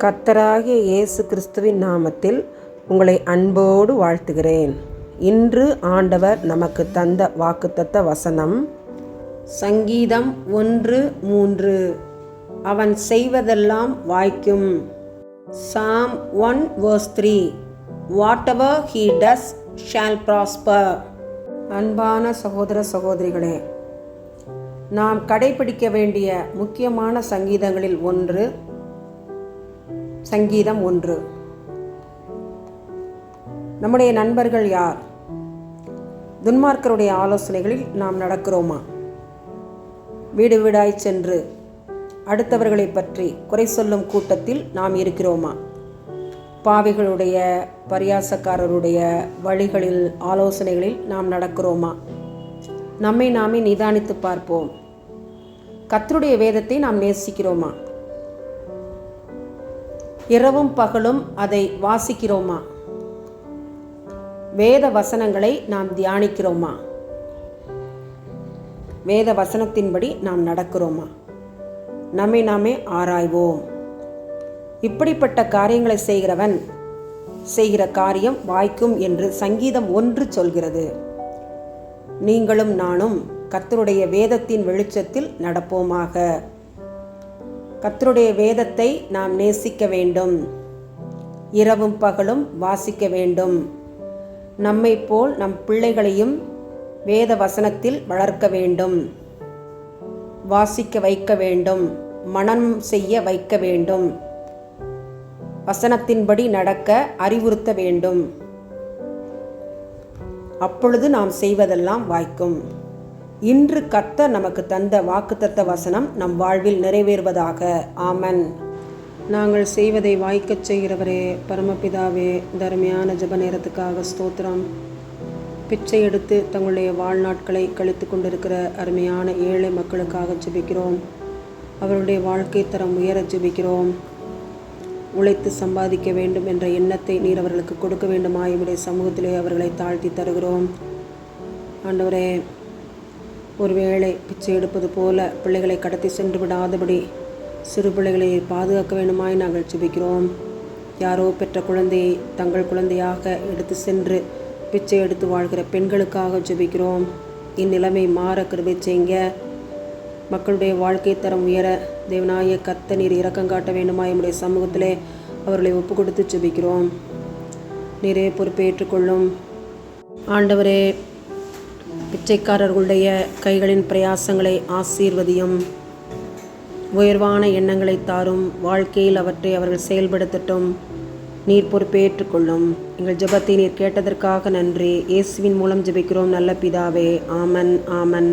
கர்த்தராகிய இயேசு கிறிஸ்துவின் நாமத்தில் உங்களை அன்போடு வாழ்த்துகிறேன். இன்று ஆண்டவர் நமக்கு தந்த வாக்குத்தத்த வசனம் சங்கீதம் 1:3. அவன் செய்வதெல்லாம் வாய்க்கும். Psalm 1:3. Whatever he does shall prosper. அன்பான சகோதர சகோதரிகளே, நாம் கடைபிடிக்க வேண்டிய முக்கியமான சங்கீதங்களில் ஒன்று சங்கீதம் 1. நம்முடைய நண்பர்கள் யார்? துன்மார்க்கருடைய ஆலோசனைகளில் நாம் நடக்கிறோமா? வீடு வீடாய் சென்று அடுத்தவர்களை பற்றி குறை சொல்லும் கூட்டத்தில் நாம் இருக்கிறோமா? பாவிகளுடைய பரியாசக்காரருடைய வழிகளில் ஆலோசனைகளில் நாம் நடக்கிறோமா? நம்மை நாமே நிதானித்து பார்ப்போம். கர்த்தருடைய வேதத்தை நாம் நேசிக்கிறோமா? இரவும் பகலும் அதை வாசிக்கிறோமா? வேத வசனங்களை நாம் தியானிக்கிறோமா? வேத வசனத்தின்படி நாம் நடக்கிறோமா? நம்மை நாமே ஆராய்வோம். இப்படிப்பட்ட காரியங்களை செய்கிறவன் செய்கிற காரியம் வாய்க்கும் என்று சங்கீதம் 1 சொல்கிறது. நீங்களும் நானும் கர்த்தருடைய வேதத்தின் வெளிச்சத்தில் நடப்போமாக. கர்த்தருடைய வேதத்தை நாம் நேசிக்க வேண்டும். இரவும் பகலும் வாசிக்க வேண்டும். நம்மை போல் நம் பிள்ளைகளையும் வேத வசனத்தில் வளர்க்க வேண்டும். வாசிக்க வைக்க வேண்டும். மனனம் செய்ய வைக்க வேண்டும். வசனத்தின்படி நடக்க அறிவுறுத்த வேண்டும். அப்பொழுது நாம் செய்வதெல்லாம் வாய்க்கும். இன்று கர்த்தர் நமக்கு தந்த வாக்குத்தத்த வசனம் நம் வாழ்வில் நிறைவேறுவதாக. ஆமன். நாங்கள் செய்வதை வாய்க்கச் செய்கிறவரே, பரமபிதாவே, தர்மையான ஜெப நேரத்துக்காக ஸ்தோத்திரம். பிச்சை எடுத்து தங்களுடைய வாழ்நாட்களை கழித்து கொண்டிருக்கிற அருமையான ஏழை மக்களுக்காக ஜெபிக்கிறோம். அவருடைய வாழ்க்கை தரம் உயர ஜெபிக்கிறோம். உழைத்து சம்பாதிக்க வேண்டும் என்ற எண்ணத்தை நீர் அவர்களுக்கு கொடுக்க வேண்டுமா? என்னுடைய சமூகத்திலே அவர்களை தாழ்த்தி தருகிறோம். ஆண்டவரே, ஒருவேளை பிச்சை எடுப்பது போல பிள்ளைகளை கடத்தி சென்று விடாதபடி சிறு பிள்ளைகளை பாதுகாக்க வேண்டுமாய் நாங்கள் ஜெபிக்கிறோம். யாரோ பெற்ற குழந்தையை தங்கள் குழந்தையாக எடுத்து சென்று பிச்சை எடுத்து வாழ்கிற பெண்களுக்காக ஜெபிக்கிறோம். இந்நிலைமை மாற கிருபை செய்யுங்க. மக்களுடைய வாழ்க்கை தரம் உயர தேவனாய கர்த்தர் நீர் இரக்கம் காட்ட வேண்டுமாய் நம்முடைய சமூகத்திலே அவர்களை ஒப்பு கொடுத்து ஜெபிக்கிறோம். நீரே பொறுப்பேற்றுக்கொள்ளும். ஆண்டவரே, பிச்சைக்காரர்களுடைய கைகளின் பிரயாசங்களை ஆசீர்வதியும். உயர்வான எண்ணங்களை தாரும். வாழ்க்கையில் அவற்றை அவர்கள் செயல்படுத்தட்டும். நீர் பொறுப்பேற்றுக்கொள்ளும். எங்கள் ஜெபத்தை நீர் கேட்டதற்காக நன்றி. இயேசுவின் மூலம் ஜெபிக்கிறோம் நல்ல பிதாவே. ஆமன், ஆமன்.